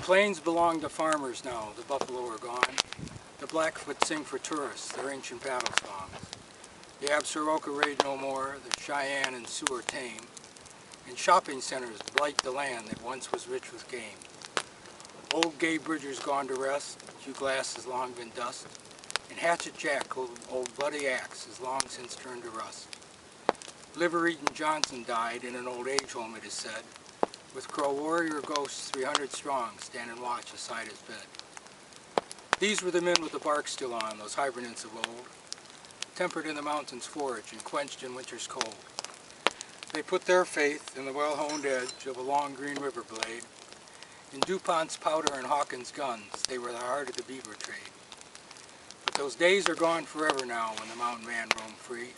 plains belong to farmers now, the buffalo are gone. The Blackfoot sing for tourists, their ancient battle songs. The Absaroka raid no more, the Cheyenne and Sioux are tame. And shopping centers blight the land that once was rich with game. Old Gay Bridger's gone to rest, Hugh Glass has long been dust, and Hatchet Jack, old bloody axe, has long since turned to rust. Liver-eating Johnson died in an old age home, it is said, with Crow warrior ghosts 300 strong standing watch aside his bed. These were the men with the bark still on, those hibernants of old, tempered in the mountains' forage and quenched in winter's cold. They put their faith in the well-honed edge of a long green river blade. In DuPont's powder and Hawkins' guns, they were the heart of the beaver trade. But those days are gone forever now when the mountain man roamed free,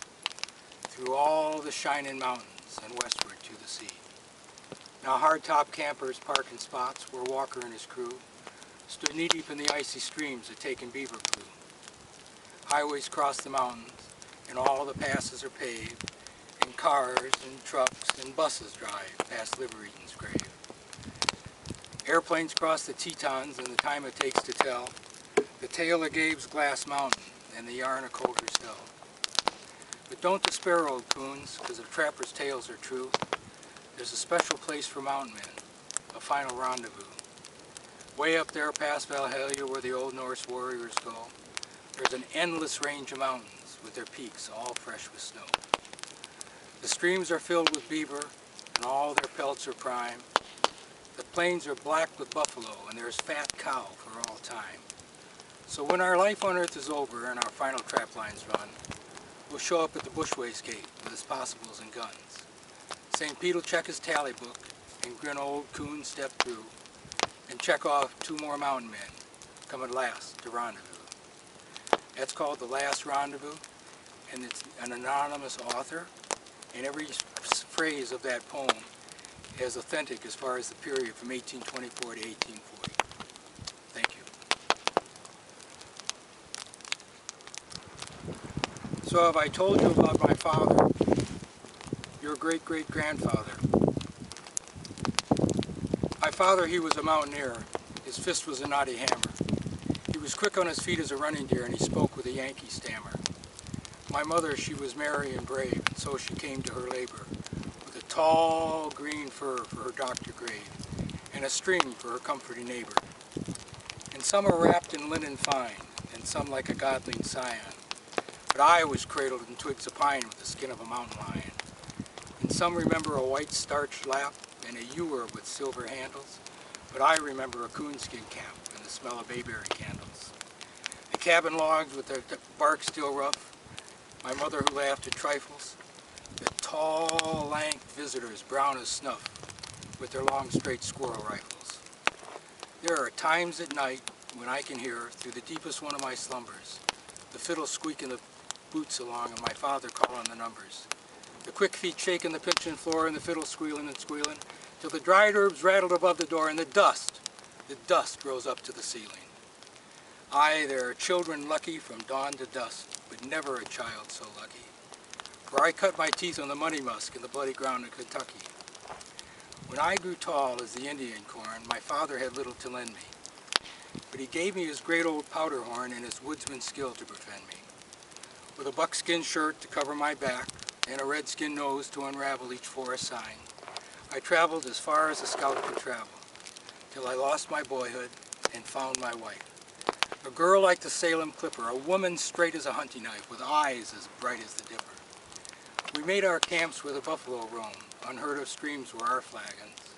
through all the shining mountains and westward to the sea. Now hardtop campers park in spots where Walker and his crew stood knee-deep in the icy streams that take in beaver glue. Highways cross the mountains, and all the passes are paved, and cars and trucks and buses drive past Liver-Eaton's grave. Airplanes cross the Tetons, and the time it takes to tell the tale of Gabe's Glass Mountain and the yarn of Coulter's Dell. But don't despair, old coons, because if trappers' tales are true, there's a special place for mountain men, a final rendezvous. Way up there past Valhalla, where the old Norse warriors go, there's an endless range of mountains with their peaks all fresh with snow. The streams are filled with beaver, and all their pelts are prime. The plains are black with buffalo, and there's fat cow for all time. So when our life on earth is over and our final trap lines run, we'll show up at the Bushways Gate with his possibles and guns. St. Pete will check his tally book, and grin old coon step through, and check off 2 more mountain men, come at last to rendezvous. That's called The Last Rendezvous, and it's an anonymous author, and every phrase of that poem is authentic as far as the period from 1824 to 1840. Thank you. So have I told you about my father, your great-great-grandfather? My father, he was a mountaineer. His fist was a knotty hammer. He was quick on his feet as a running deer, and he spoke with a Yankee stammer. My mother, she was merry and brave, and so she came to her labor, with a tall green fir for her doctor grave, and a string for her comforting neighbor. And some are wrapped in linen fine, and some like a godling scion. But I was cradled in twigs of pine with the skin of a mountain lion. And some remember a white starched lap and a ewer with silver handles, but I remember a coonskin cap and the smell of bayberry candles. The cabin logs with their bark still rough, my mother who laughed at trifles, the tall, lank visitors brown as snuff with their long, straight squirrel rifles. There are times at night when I can hear, through the deepest one of my slumbers, the fiddle squeaking the boots along and my father calling the numbers. The quick feet shaking the pitchin' floor and the fiddle squealing and squealing, till the dried herbs rattled above the door and the dust rose up to the ceiling. Aye, there are children lucky from dawn to dusk, but never a child so lucky. For I cut my teeth on the money musk in the bloody ground of Kentucky. When I grew tall as the Indian corn, my father had little to lend me, but he gave me his great old powder horn and his woodsman's skill to befriend me. With a buckskin shirt to cover my back, and a redskin nose to unravel each forest sign, I traveled as far as a scout could travel, till I lost my boyhood and found my wife. A girl like the Salem Clipper, a woman straight as a hunting knife, with eyes as bright as the dipper. We made our camps where the buffalo roam, unheard of streams were our flagons,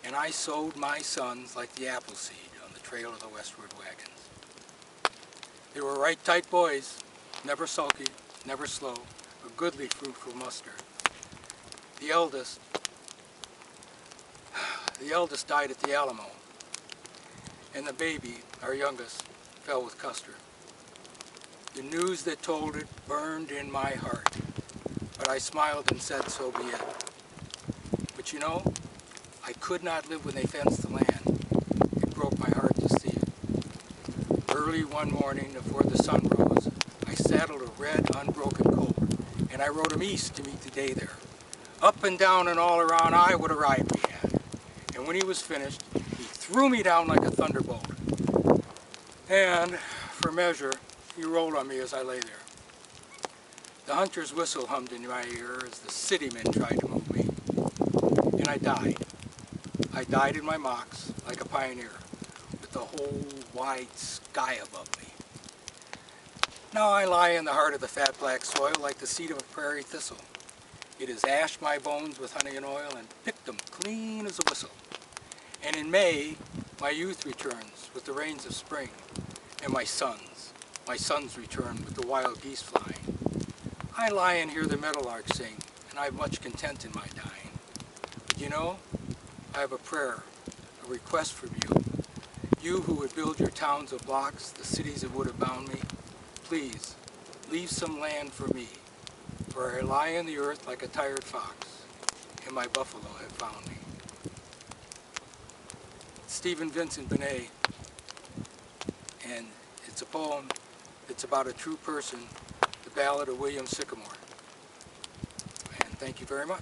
and I sowed my sons like the apple seed on the trail of the westward wagons. They were right tight boys, never sulky, never slow, a goodly fruitful muster. The eldest died at the Alamo, and the baby, our youngest, fell with Custer. The news that told it burned in my heart, but I smiled and said, so be it. But you know, I could not live when they fenced the land. It broke my heart to see it. Early one morning, before the sun rose, I saddled a red, unbroken colt, and I rode him east to meet the day there. Up and down and all around, I what a ride we had. And when he was finished, he threw me down like a thunderbolt. And, for measure, he rolled on me as I lay there. The hunter's whistle hummed in my ear as the city men tried to move me. And I died. I died in my mocks, like a pioneer, with the whole wide sky above me. Now I lie in the heart of the fat black soil like the seed of a prairie thistle. It has ashed my bones with honey and oil and picked them clean as a whistle. And in May, my youth returns with the rains of spring, and my sons return with the wild geese flying. I lie and hear the meadowlark sing, and I have much content in my dying. But you know, I have a prayer, a request from you. You who would build your towns of blocks, the cities that would have bound me, please, leave some land for me, for I lie in the earth like a tired fox, and my buffalo have found me. Stephen Vincent Benet, and it's a poem that's about a true person, the Ballad of Sycamore. And thank you very much.